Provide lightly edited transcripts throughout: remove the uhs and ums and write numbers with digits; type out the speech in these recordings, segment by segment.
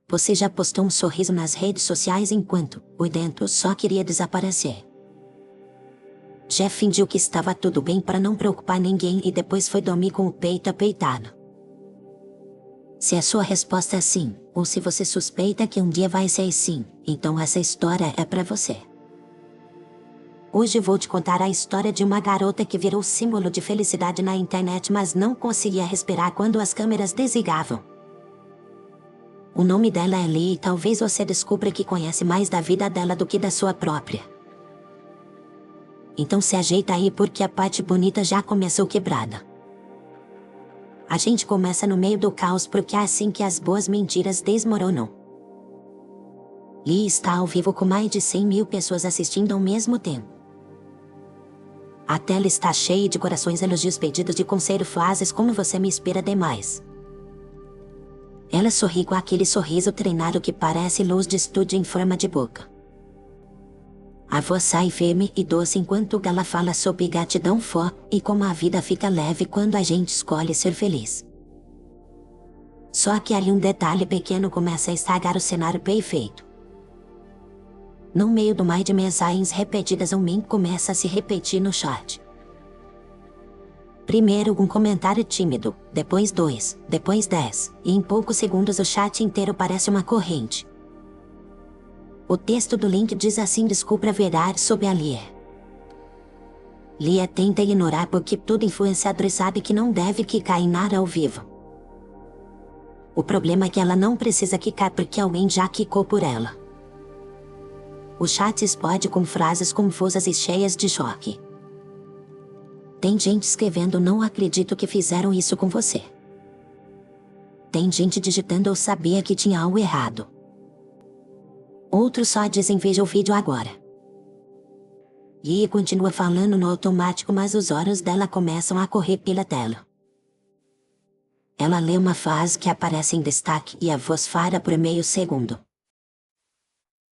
Você já postou um sorriso nas redes sociais enquanto, por dentro, só queria desaparecer. Já fingiu que estava tudo bem para não preocupar ninguém e depois foi dormir com o peito apertado. Se a sua resposta é sim, ou se você suspeita que um dia vai ser sim, então essa história é para você. Hoje vou te contar a história de uma garota que virou símbolo de felicidade na internet, mas não conseguia respirar quando as câmeras desligavam. O nome dela é Lee e talvez você descubra que conhece mais da vida dela do que da sua própria. Então se ajeita aí porque a parte bonita já começou quebrada. A gente começa no meio do caos porque é assim que as boas mentiras desmoronam. Lee está ao vivo com mais de 100 mil pessoas assistindo ao mesmo tempo. A tela está cheia de corações, elogios, pedidos de conselho, frases como "você me inspira demais". Ela sorri com aquele sorriso treinado que parece luz de estúdio em forma de boca. A voz sai firme e doce enquanto ela fala sobre gratidão e como a vida fica leve quando a gente escolhe ser feliz. Só que ali um detalhe pequeno começa a estragar o cenário perfeito. No meio do mar de mensagens repetidas, um meme começa a se repetir no chat. Primeiro um comentário tímido, depois 2, depois 10, e em poucos segundos o chat inteiro parece uma corrente. O texto do link diz assim: descubra a verdade sobre a Lia. Lia tenta ignorar porque todo influenciador sabe que não deve quicar em nada ao vivo. O problema é que ela não precisa quicar porque alguém já quicou por ela. O chat explode com frases confusas e cheias de choque. Tem gente escrevendo: não acredito que fizeram isso com você. Tem gente digitando: eu sabia que tinha algo errado. Outros só dizem: veja o vídeo agora. E continua falando no automático, mas os olhos dela começam a correr pela tela. Ela lê uma frase que aparece em destaque e a voz falha por meio segundo.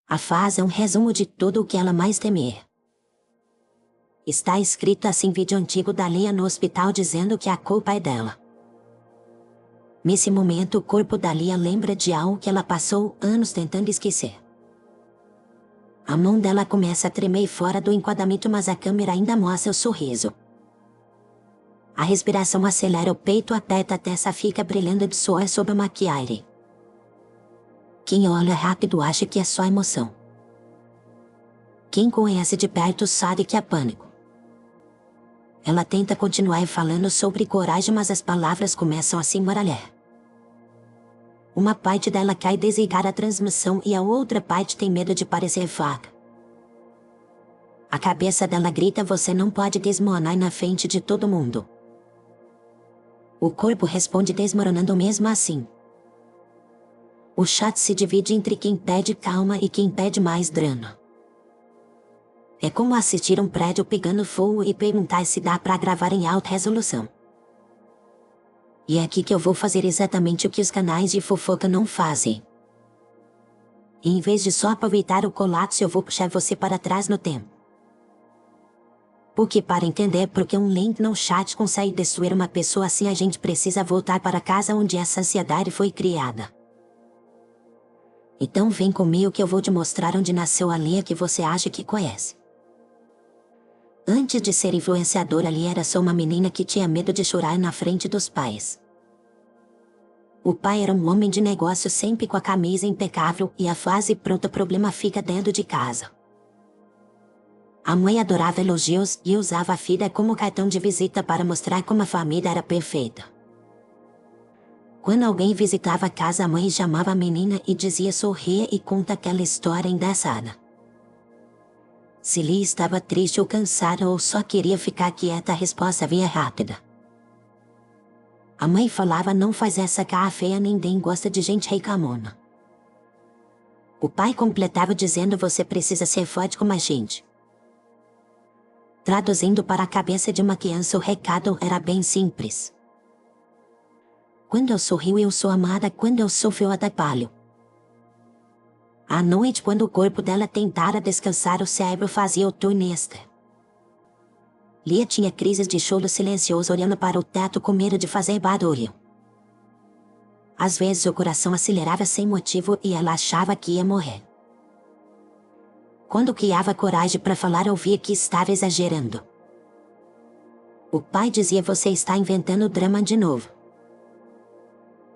A frase é um resumo de tudo o que ela mais temia. Está escrito assim: vídeo antigo da Lia no hospital dizendo que a culpa é dela. Nesse momento o corpo da Lia lembra de algo que ela passou anos tentando esquecer. A mão dela começa a tremer fora do enquadramento, mas a câmera ainda mostra o sorriso. A respiração acelera, o peito aperta, a testa fica brilhando de suor sob a maquiagem. Quem olha rápido acha que é só emoção. Quem conhece de perto sabe que é pânico. Ela tenta continuar falando sobre coragem, mas as palavras começam a se embaralhar. Uma parte dela quer desligar a transmissão e a outra parte tem medo de parecer fraca. A cabeça dela grita: você não pode desmoronar na frente de todo mundo. O corpo responde desmoronando mesmo assim. O chat se divide entre quem pede calma e quem pede mais drama. É como assistir um prédio pegando fogo e perguntar se dá para gravar em alta resolução. E é aqui que eu vou fazer exatamente o que os canais de fofoca não fazem. E em vez de só aproveitar o colapso, eu vou puxar você para trás no tempo. Porque para entender porque um link no chat consegue destruir uma pessoa assim, a gente precisa voltar para casa onde essa ansiedade foi criada. Então vem comigo que eu vou te mostrar onde nasceu a Lia que você acha que conhece. Antes de ser influenciadora, Lia era só uma menina que tinha medo de chorar na frente dos pais. O pai era um homem de negócio sempre com a camisa impecável e a frase pronta: problema fica dentro de casa. A mãe adorava elogios e usava a filha como cartão de visita para mostrar como a família era perfeita. Quando alguém visitava a casa, a mãe chamava a menina e dizia: sorria e conta aquela história engraçada. Se Lia estava triste ou cansada ou só queria ficar quieta, a resposta vinha rápida. A mãe falava: não faz essa cara feia, ninguém gosta de gente reclamona. O pai completava dizendo: você precisa ser forte como a gente. Traduzindo para a cabeça de uma criança, o recado era bem simples. Quando eu sorrio, eu sou amada. Quando eu sofro, eu atrapalho. À noite, quando o corpo dela tentara descansar, o cérebro fazia o turno extra. Lia tinha crises de choro silencioso olhando para o teto com medo de fazer barulho. Às vezes o coração acelerava sem motivo e ela achava que ia morrer. Quando criava coragem para falar, ouvia que estava exagerando. O pai dizia: você está inventando drama de novo.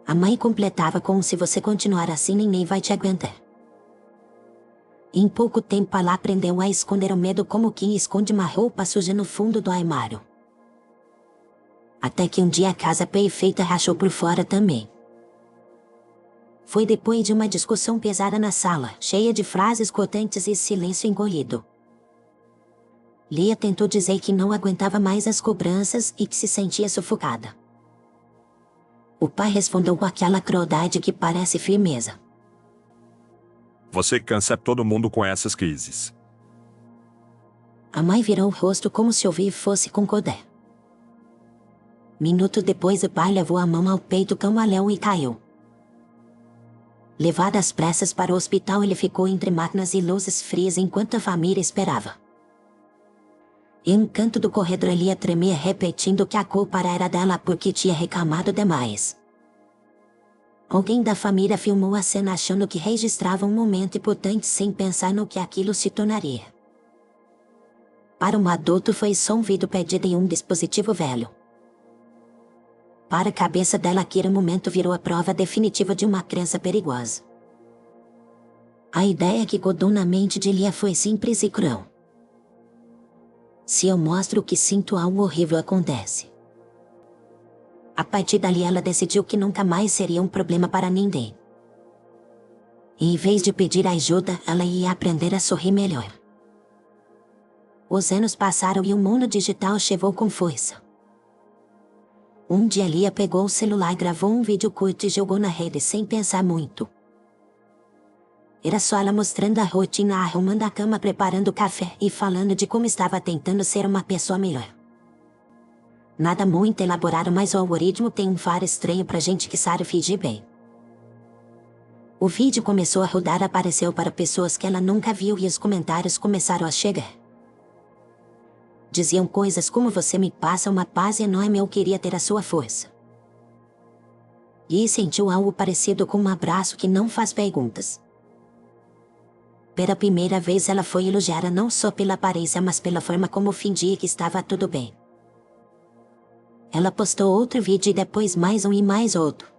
A mãe completava com: se você continuar assim, ninguém vai te aguentar. Em pouco tempo ela aprendeu a esconder o medo como quem esconde uma roupa suja no fundo do armário. Até que um dia a casa perfeita rachou por fora também. Foi depois de uma discussão pesada na sala, cheia de frases cortantes e silêncio engolido. Lia tentou dizer que não aguentava mais as cobranças e que se sentia sufocada. O pai respondeu com aquela crueldade que parece firmeza: você cansa todo mundo com essas crises. A mãe virou o rosto como se ouvir fosse concordar. Minuto depois o pai levou a mão ao peito como a leão e caiu. Levado às pressas para o hospital, ele ficou entre máquinas e luzes frias enquanto a família esperava. Em um canto do corredor, Lia tremia, repetindo que a culpa era dela porque tinha reclamado demais. Alguém da família filmou a cena achando que registrava um momento importante sem pensar no que aquilo se tornaria. Para um adulto foi só um vídeo perdido em um dispositivo velho. Para a cabeça dela, aquele momento virou a prova definitiva de uma crença perigosa. A ideia que godou na mente de Lia foi simples e cruel: se eu mostro o que sinto, algo horrível acontece. A partir dali ela decidiu que nunca mais seria um problema para ninguém. E em vez de pedir ajuda, ela ia aprender a sorrir melhor. Os anos passaram e o mundo digital chegou com força. Um dia Lia pegou o celular, gravou um vídeo curto e jogou na rede sem pensar muito. Era só ela mostrando a rotina, arrumando a cama, preparando o café e falando de como estava tentando ser uma pessoa melhor. Nada muito elaborado, mas o algoritmo tem um faro estranho pra gente que sabe fingir bem. O vídeo começou a rodar, apareceu para pessoas que ela nunca viu e os comentários começaram a chegar. Diziam coisas como: você me passa uma paz enorme, eu queria ter a sua força. E sentiu algo parecido com um abraço que não faz perguntas. Pela primeira vez ela foi elogiada não só pela aparência, mas pela forma como fingia que estava tudo bem. Ela postou outro vídeo e depois mais um e mais outro.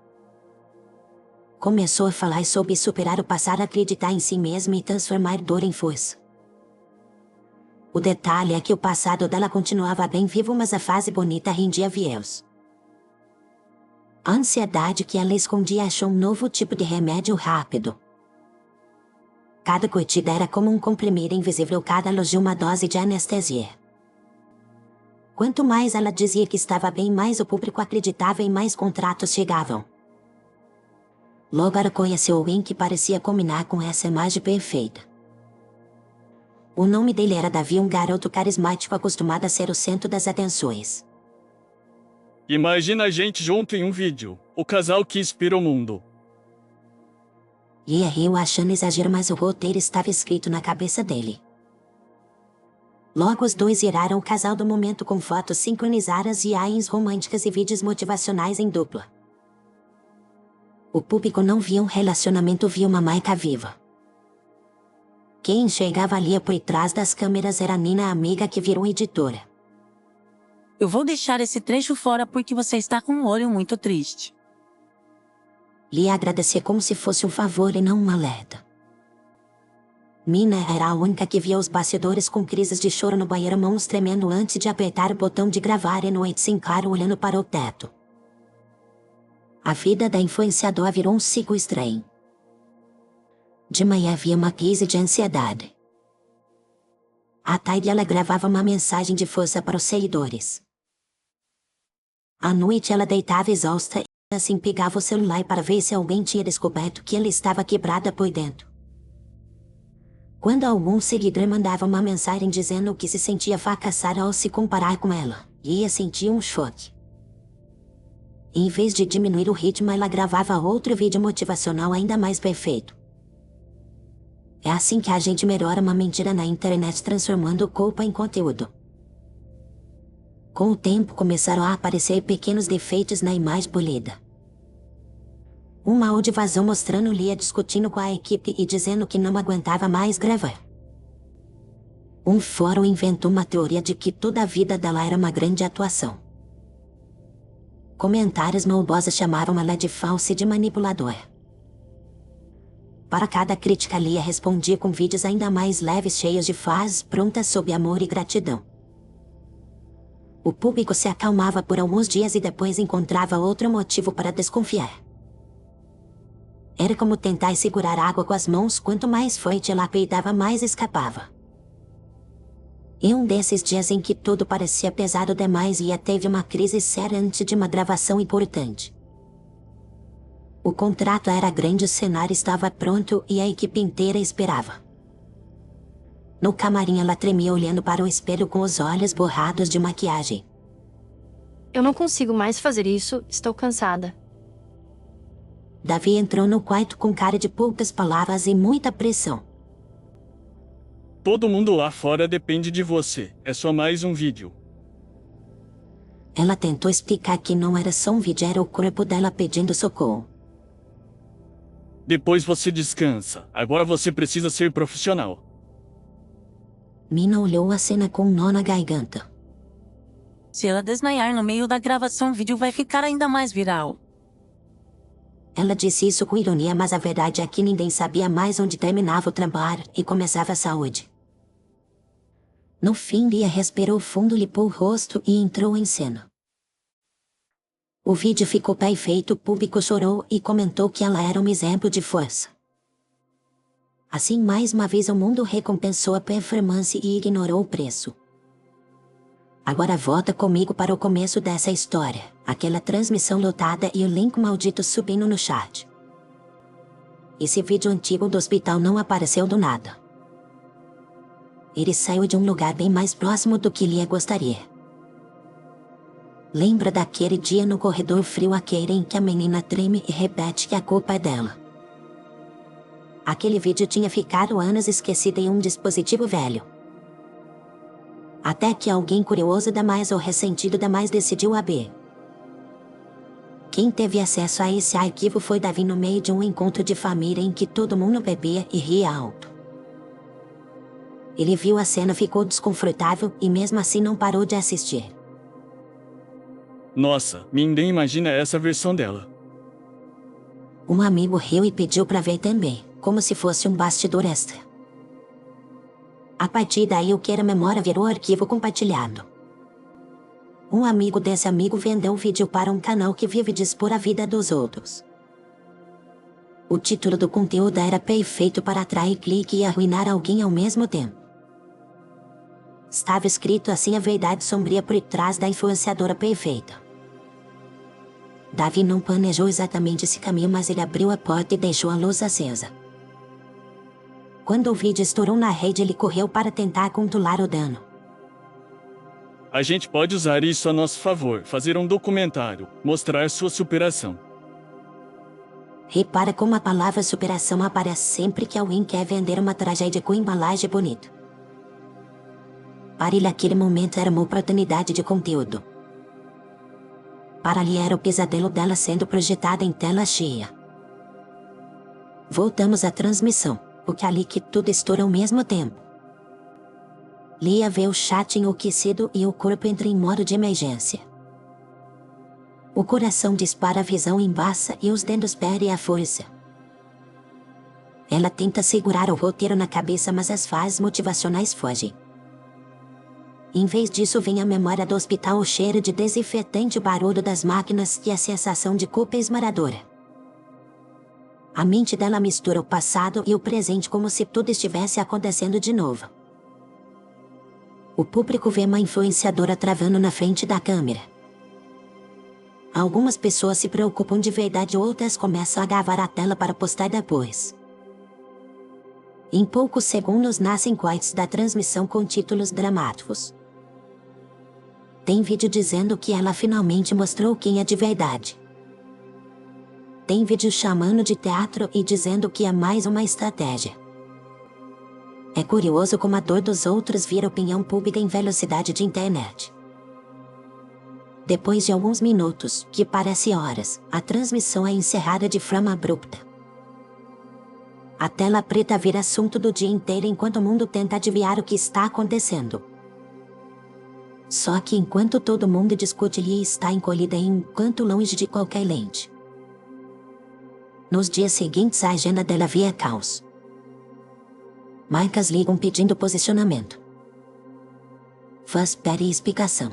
Começou a falar sobre superar o passado, acreditar em si mesma e transformar dor em força. O detalhe é que o passado dela continuava bem vivo, mas a fase bonita rendia views. A ansiedade que ela escondia achou um novo tipo de remédio rápido. Cada curtida era como um comprimido invisível, cada elogio uma dose de anestesia. Quanto mais ela dizia que estava bem, mais o público acreditava e mais contratos chegavam. Logo ela conheceu alguém que parecia combinar com essa imagem perfeita. O nome dele era Davi, um garoto carismático acostumado a ser o centro das atenções. Imagina a gente junto em um vídeo, o casal que inspira o mundo. Lia riu achando exagero, mas o roteiro estava escrito na cabeça dele. Logo os dois viraram o casal do momento, com fotos sincronizadas, viagens românticas e vídeos motivacionais em dupla. O público não via um relacionamento, via uma marca viva. Quem enxergava Lia por trás das câmeras era Nina, a amiga que virou editora. Eu vou deixar esse trecho fora porque você está com um olho muito triste. Lia agradecia como se fosse um favor e não um alerta. Nina era a única que via os bastidores, com crises de choro no banheiro, mãos tremendo antes de apertar o botão de gravar e noite sem claro, olhando para o teto. A vida da influenciadora virou um ciclo estranho. De manhã havia uma crise de ansiedade. À tarde ela gravava uma mensagem de força para os seguidores. À noite ela deitava exausta e assim pegava o celular para ver se alguém tinha descoberto que ela estava quebrada por dentro. Quando algum seguidor mandava uma mensagem dizendo que se sentia fracassada ao se comparar com ela, Lia sentia um choque. Em vez de diminuir o ritmo, ela gravava outro vídeo motivacional ainda mais perfeito. É assim que a gente melhora uma mentira na internet, transformando culpa em conteúdo. Com o tempo começaram a aparecer pequenos defeitos na imagem polida. Um áudio vazou mostrando Lia discutindo com a equipe e dizendo que não aguentava mais gravar. Um fórum inventou uma teoria de que toda a vida dela era uma grande atuação. Comentários maldosos chamaram ela de falsa e de manipuladora. Para cada crítica, Lia respondia com vídeos ainda mais leves, cheios de frases prontas sob amor e gratidão. O público se acalmava por alguns dias e depois encontrava outro motivo para desconfiar. Era como tentar segurar água com as mãos, quanto mais forte ela peidava, mais escapava. Em um desses dias em que tudo parecia pesado demais, Lia teve uma crise séria antes de uma gravação importante. O contrato era grande, o cenário estava pronto e a equipe inteira esperava. No camarim ela tremia olhando para o espelho com os olhos borrados de maquiagem. Eu não consigo mais fazer isso, estou cansada. Davi entrou no quarto com cara de poucas palavras e muita pressão. Todo mundo lá fora depende de você, é só mais um vídeo. Ela tentou explicar que não era só um vídeo, era o corpo dela pedindo socorro. Depois você descansa, agora você precisa ser profissional. Mina olhou a cena com um nó na garganta. Se ela desmaiar no meio da gravação, o vídeo vai ficar ainda mais viral. Ela disse isso com ironia, mas a verdade é que ninguém sabia mais onde terminava o trabalho e começava a saúde. No fim, Lia respirou fundo, limpou o rosto e entrou em cena. O vídeo ficou perfeito, o público chorou e comentou que ela era um exemplo de força. Assim, mais uma vez o mundo recompensou a performance e ignorou o preço. Agora volta comigo para o começo dessa história, aquela transmissão lotada e o link maldito subindo no chat. Esse vídeo antigo do hospital não apareceu do nada. Ele saiu de um lugar bem mais próximo do que Lia gostaria. Lembra daquele dia no corredor frio, aquele em que a menina treme e repete que a culpa é dela? Aquele vídeo tinha ficado anos esquecido em um dispositivo velho. Até que alguém curioso demais ou ressentido demais decidiu abrir. Quem teve acesso a esse arquivo foi Davi no meio de um encontro de família em que todo mundo bebia e ria alto. Ele viu a cena, ficou desconfortável e mesmo assim não parou de assistir. Nossa, ninguém imagina essa versão dela. Um amigo riu e pediu para ver também, como se fosse um bastidor extra. A partir daí, o que era memória virou arquivo compartilhado. Um amigo desse amigo vendeu o vídeo para um canal que vive de expor a vida dos outros. O título do conteúdo era perfeito para atrair clique e arruinar alguém ao mesmo tempo. Estava escrito assim: a verdade sombria por trás da influenciadora perfeita. Davi não planejou exatamente esse caminho, mas ele abriu a porta e deixou a luz acesa. Quando o vídeo estourou na rede, ele correu para tentar controlar o dano. A gente pode usar isso a nosso favor, fazer um documentário, mostrar sua superação. Repara como a palavra superação aparece sempre que alguém quer vender uma tragédia com embalagem bonita. Para ele, aquele momento era uma oportunidade de conteúdo. Para Lia, era o pesadelo dela sendo projetada em tela cheia. Voltamos à transmissão, porque ali que tudo estoura ao mesmo tempo. Lia vê o chat enlouquecido e o corpo entra em modo de emergência. O coração dispara, a visão embaça e os dedos perdem a força. Ela tenta segurar o roteiro na cabeça, mas as frases motivacionais fogem. Em vez disso, vem a memória do hospital, o cheiro de desinfetante, o barulho das máquinas e a sensação de culpa esmagadora. A mente dela mistura o passado e o presente como se tudo estivesse acontecendo de novo. O público vê uma influenciadora travando na frente da câmera. Algumas pessoas se preocupam de verdade, outras começam a gravar a tela para postar depois. Em poucos segundos nascem cortes da transmissão com títulos dramáticos. Tem vídeo dizendo que ela finalmente mostrou quem é de verdade. Tem vídeo chamando de teatro e dizendo que é mais uma estratégia. É curioso como a dor dos outros vira opinião pública em velocidade de internet. Depois de alguns minutos, que parece horas, a transmissão é encerrada de forma abrupta. A tela preta vira assunto do dia inteiro enquanto o mundo tenta adivinhar o que está acontecendo. Só que enquanto todo mundo discute, Lia está encolhida em um canto longe de qualquer lente. Nos dias seguintes, a agenda dela via caos. Marcas ligam pedindo posicionamento. Fãs pedem explicação.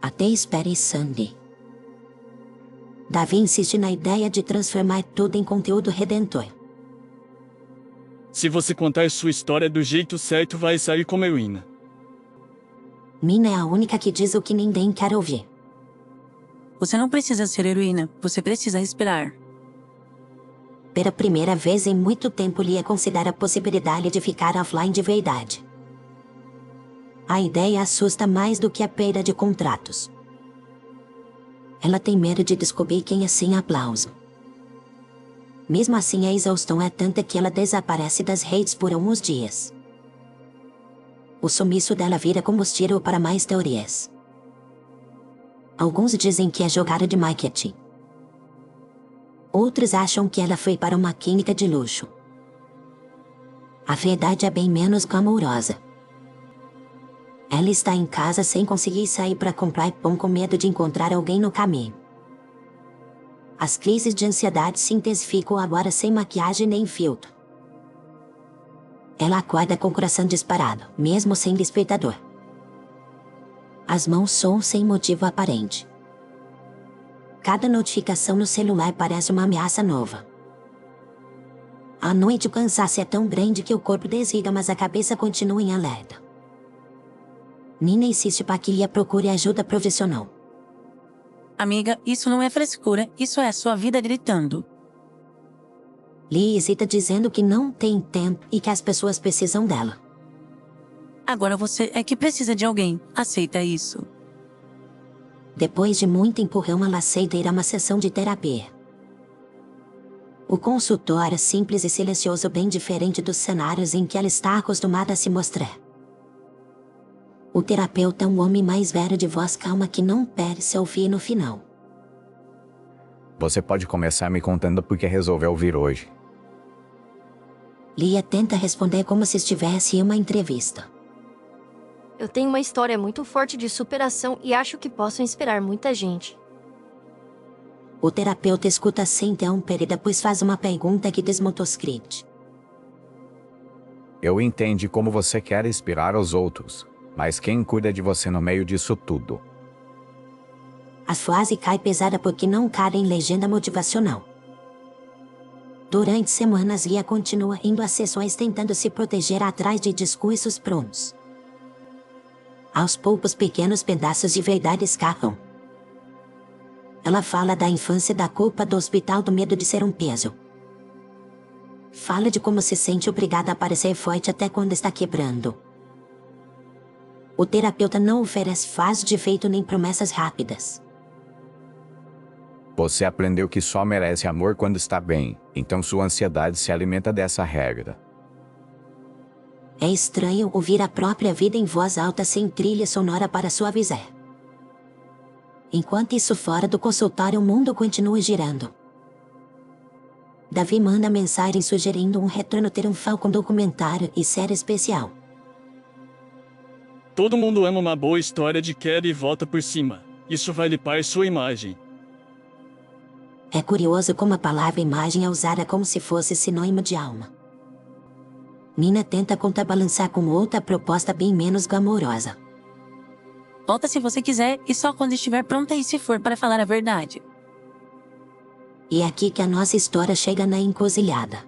Até espere Sandy. Davi insiste na ideia de transformar tudo em conteúdo redentor. Se você contar sua história do jeito certo, vai sair como heroína. Mina é a única que diz o que ninguém quer ouvir. Você não precisa ser heroína, você precisa respirar. Pela primeira vez em muito tempo, Lia considera a possibilidade de ficar offline de verdade. A ideia assusta mais do que a perda de contratos. Ela tem medo de descobrir quem é sem aplauso. Mesmo assim, a exaustão é tanta que ela desaparece das redes por alguns dias. O sumiço dela vira combustível para mais teorias. Alguns dizem que é jogada de marketing. Outros acham que ela foi para uma clínica de luxo. A verdade é bem menos glamourosa. Ela está em casa sem conseguir sair para comprar pão com medo de encontrar alguém no caminho. As crises de ansiedade se intensificam agora sem maquiagem nem filtro. Ela acorda com o coração disparado, mesmo sem despertador. As mãos soam sem motivo aparente. Cada notificação no celular parece uma ameaça nova. À noite o cansaço é tão grande que o corpo desliga, mas a cabeça continua em alerta. Nina insiste para que Lia procure ajuda profissional. Amiga, isso não é frescura, isso é a sua vida gritando. Lia hesita dizendo que não tem tempo e que as pessoas precisam dela. Agora você é que precisa de alguém, aceita isso. Depois de muito empurrão, ela aceita ir a uma sessão de terapia. O consultório é simples e silencioso, bem diferente dos cenários em que ela está acostumada a se mostrar. O terapeuta é um homem mais velho de voz calma que não perde seu ouvir no final. Você pode começar me contando por que resolveu vir hoje. Lia tenta responder como se estivesse em uma entrevista. Eu tenho uma história muito forte de superação e acho que posso inspirar muita gente. O terapeuta escuta sem interromper e depois faz uma pergunta que desmonta o script. Eu entendo como você quer inspirar os outros, mas quem cuida de você no meio disso tudo? A frase cai pesada porque não cabe em legenda motivacional. Durante semanas, Lia continua indo às sessões tentando se proteger atrás de discursos prontos. Aos poucos, pequenos pedaços de verdade escapam. Ela fala da infância, da culpa do hospital, do medo de ser um peso. Fala de como se sente obrigada a parecer forte até quando está quebrando. O terapeuta não oferece frase de efeito nem promessas rápidas. Você aprendeu que só merece amor quando está bem, então sua ansiedade se alimenta dessa regra. É estranho ouvir a própria vida em voz alta sem trilha sonora para suavizar. Enquanto isso, fora do consultório, o mundo continua girando. Davi manda mensagem sugerindo um retorno triunfal com documentário e série especial. Todo mundo ama uma boa história de queda e volta por cima. Isso vai limpar sua imagem. É curioso como a palavra imagem é usada como se fosse sinônimo de alma. Nina tenta contrabalançar com outra proposta bem menos glamourosa. Volta se você quiser e só quando estiver pronta e se for para falar a verdade. E é aqui que a nossa história chega na encruzilhada.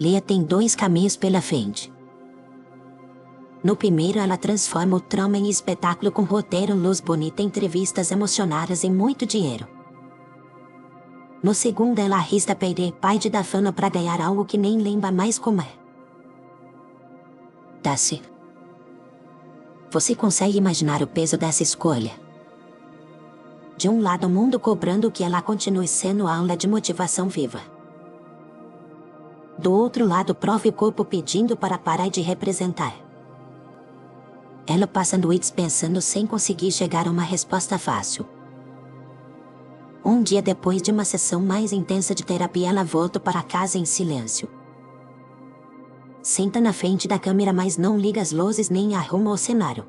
Lia tem dois caminhos pela frente. No primeiro, ela transforma o trauma em espetáculo com roteiro, luz bonita, entrevistas emocionadas e muito dinheiro. No segundo, ela arrisca perder parte da fama para ganhar algo que nem lembra mais como é. Darcy, você consegue imaginar o peso dessa escolha? De um lado, o mundo cobrando que ela continue sendo aula de motivação viva. Do outro lado, o próprio corpo pedindo para parar de representar. Ela passa noites pensando sem conseguir chegar a uma resposta fácil. Um dia depois de uma sessão mais intensa de terapia, ela volta para casa em silêncio. Senta na frente da câmera, mas não liga as luzes nem arruma o cenário.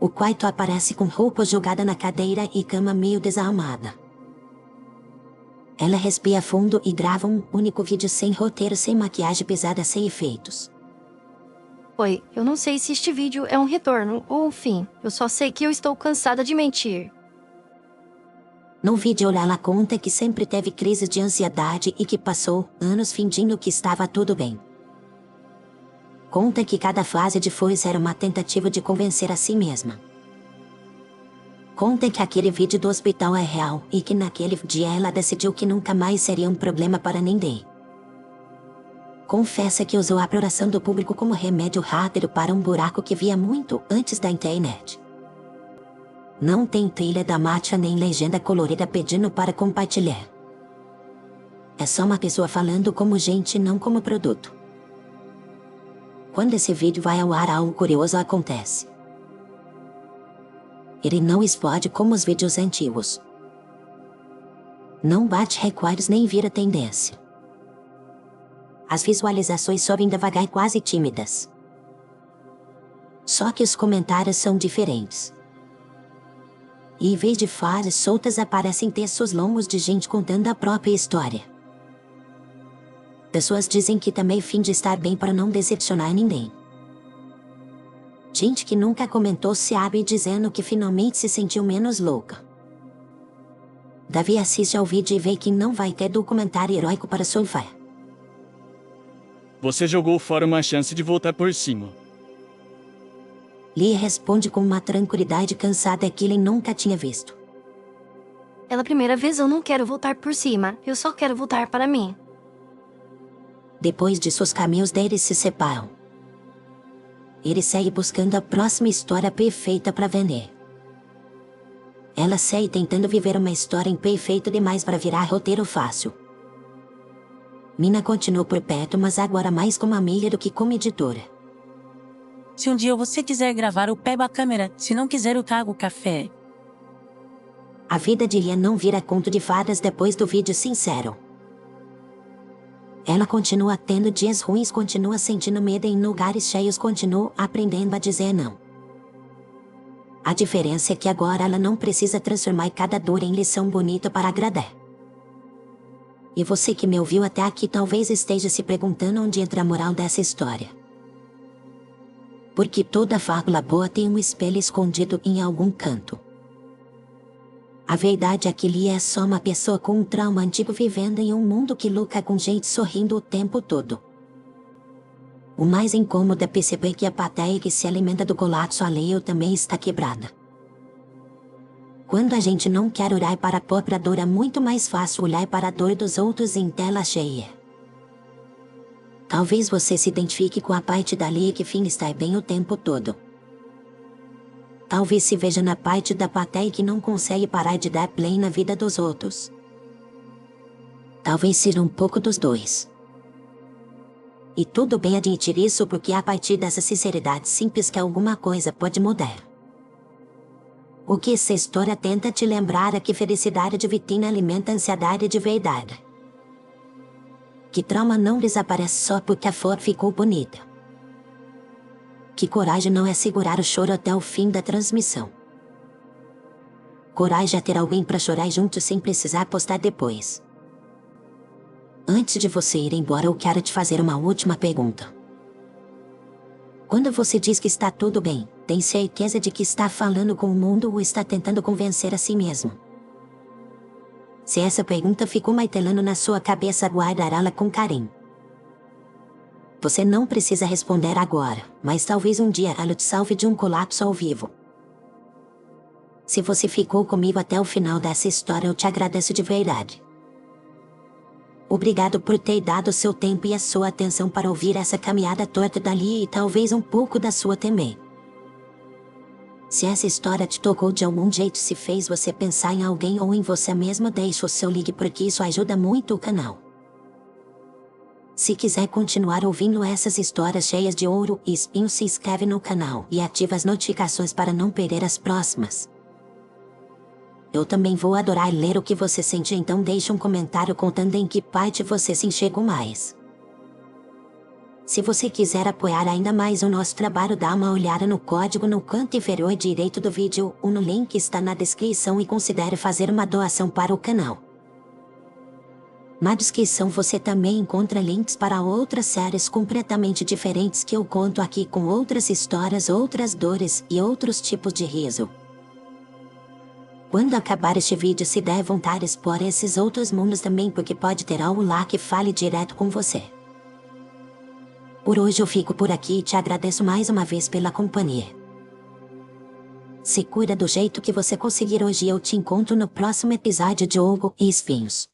O quarto aparece com roupa jogada na cadeira e cama meio desarrumada. Ela respira fundo e grava um único vídeo sem roteiro, sem maquiagem pesada, sem efeitos. Oi, eu não sei se este vídeo é um retorno ou um fim. Eu só sei que eu estou cansada de mentir. No vídeo ela conta que sempre teve crises de ansiedade e que passou anos fingindo que estava tudo bem. Conta que cada fase de força era uma tentativa de convencer a si mesma. Conta que aquele vídeo do hospital é real e que naquele dia ela decidiu que nunca mais seria um problema para ninguém. Confessa que usou a aprovação do público como remédio rápido para um buraco que via muito antes da internet. Não tem trilha da marcha nem legenda colorida pedindo para compartilhar. É só uma pessoa falando como gente, não como produto. Quando esse vídeo vai ao ar, algo curioso acontece. Ele não explode como os vídeos antigos. Não bate recordes nem vira tendência. As visualizações sobem devagar, quase tímidas. Só que os comentários são diferentes. E em vez de frases soltas aparecem textos longos de gente contando a própria história. Pessoas dizem que também finge estar bem para não decepcionar ninguém. Gente que nunca comentou se abre dizendo que finalmente se sentiu menos louca. Davi assiste ao vídeo e vê que não vai ter documentário heróico para salvar. Você jogou fora uma chance de voltar por cima. Lee responde com uma tranquilidade cansada que ele nunca tinha visto. Pela primeira vez eu não quero voltar por cima, eu só quero voltar para mim. Depois disso os caminhos deles se separam. Ele segue buscando a próxima história perfeita para vender. Ela segue tentando viver uma história imperfeita demais para virar roteiro fácil. Mina continua por perto, mas agora mais como amiga do que como editora. Se um dia você quiser gravar, eu pego a câmera. Se não quiser, eu trago o café. A vida de Lia não vira conto de fadas depois do vídeo sincero. Ela continua tendo dias ruins, continua sentindo medo em lugares cheios, continua aprendendo a dizer não. A diferença é que agora ela não precisa transformar cada dor em lição bonita para agradar. E você que me ouviu até aqui talvez esteja se perguntando onde entra a moral dessa história. Porque toda fábula boa tem um espelho escondido em algum canto. A verdade é que Lia é só uma pessoa com um trauma antigo vivendo em um mundo que louca com gente sorrindo o tempo todo. O mais incômodo é perceber que a plateia que se alimenta do colapso alheio também está quebrada. Quando a gente não quer olhar para a própria dor, é muito mais fácil olhar para a dor dos outros em tela cheia. Talvez você se identifique com a parte da Lia que finge estar bem o tempo todo. Talvez se veja na parte da plateia que não consegue parar de dar play na vida dos outros. Talvez seja um pouco dos dois. E tudo bem admitir isso, porque é a partir dessa sinceridade simples que alguma coisa pode mudar. O que essa história tenta te lembrar é que felicidade de vitrine alimenta a ansiedade de verdade. Que trauma não desaparece só porque a foto ficou bonita. Que coragem não é segurar o choro até o fim da transmissão. Coragem é ter alguém para chorar junto sem precisar postar depois. Antes de você ir embora, eu quero te fazer uma última pergunta. Quando você diz que está tudo bem, tem certeza de que está falando com o mundo ou está tentando convencer a si mesmo? Se essa pergunta ficou martelando na sua cabeça, guardará-la com carinho. Você não precisa responder agora, mas talvez um dia ela te salve de um colapso ao vivo. Se você ficou comigo até o final dessa história, eu te agradeço de verdade. Obrigado por ter dado seu tempo e a sua atenção para ouvir essa caminhada torta dali e talvez um pouco da sua também. Se essa história te tocou de algum jeito, se fez você pensar em alguém ou em você mesma, deixa o seu like porque isso ajuda muito o canal. Se quiser continuar ouvindo essas histórias cheias de ouro e espinhos, se inscreve no canal e ativa as notificações para não perder as próximas. Eu também vou adorar ler o que você sente, então deixe um comentário contando em que parte você se enxergou mais. Se você quiser apoiar ainda mais o nosso trabalho, dá uma olhada no código no canto inferior direito do vídeo, ou no link que está na descrição, e considere fazer uma doação para o canal. Na descrição você também encontra links para outras séries completamente diferentes que eu conto aqui, com outras histórias, outras dores e outros tipos de riso. Quando acabar este vídeo, se der vontade, explore esses outros mundos também, porque pode ter algo lá que fale direto com você. Por hoje eu fico por aqui e te agradeço mais uma vez pela companhia. Se cuida do jeito que você conseguir hoje, e eu te encontro no próximo episódio de Ouro e Espinhos.